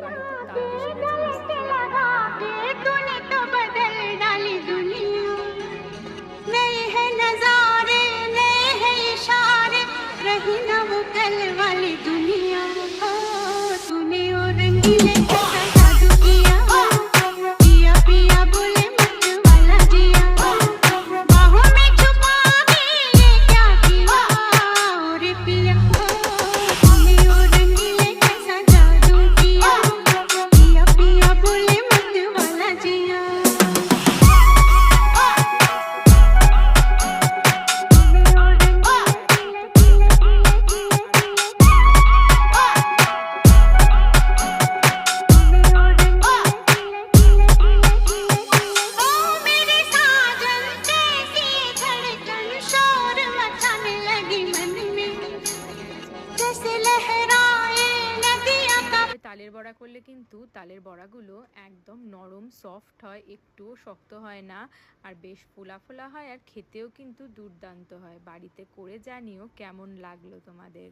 বাড়িতে তাল এসে গেছে মিস্ত্রি। तूने तो बदल डाली दुनिया, नए हैं नजारे नए हैं इशारे, रही ना वो कल वाली दुनिया। ओ तूने वो रंगीले कैसा जादू किया, पिया पिया बोले मत वाला जिया, बाहों में छुपा के ये क्या किया, रे पिया। ओ तूने वो रंगीले कैसा जादू किया, पिया पिया बोले मत वाला जिया। ओ मेरे साजन कैसी धड़कन शोर मचाने लगी मन में, जैसे लहराए नदियाँ का। তালের বড়া করলে কিন্তু তালের বড়াগুলো একদম নরম সফট হয়, একটুও শক্ত হয় না, আর বেশ ফোলা ফোলা হয়, আর খেতেও কিন্তু দুর্দান্ত হয়। বাড়িতে করে জানিও কেমন লাগলো তোমাদের।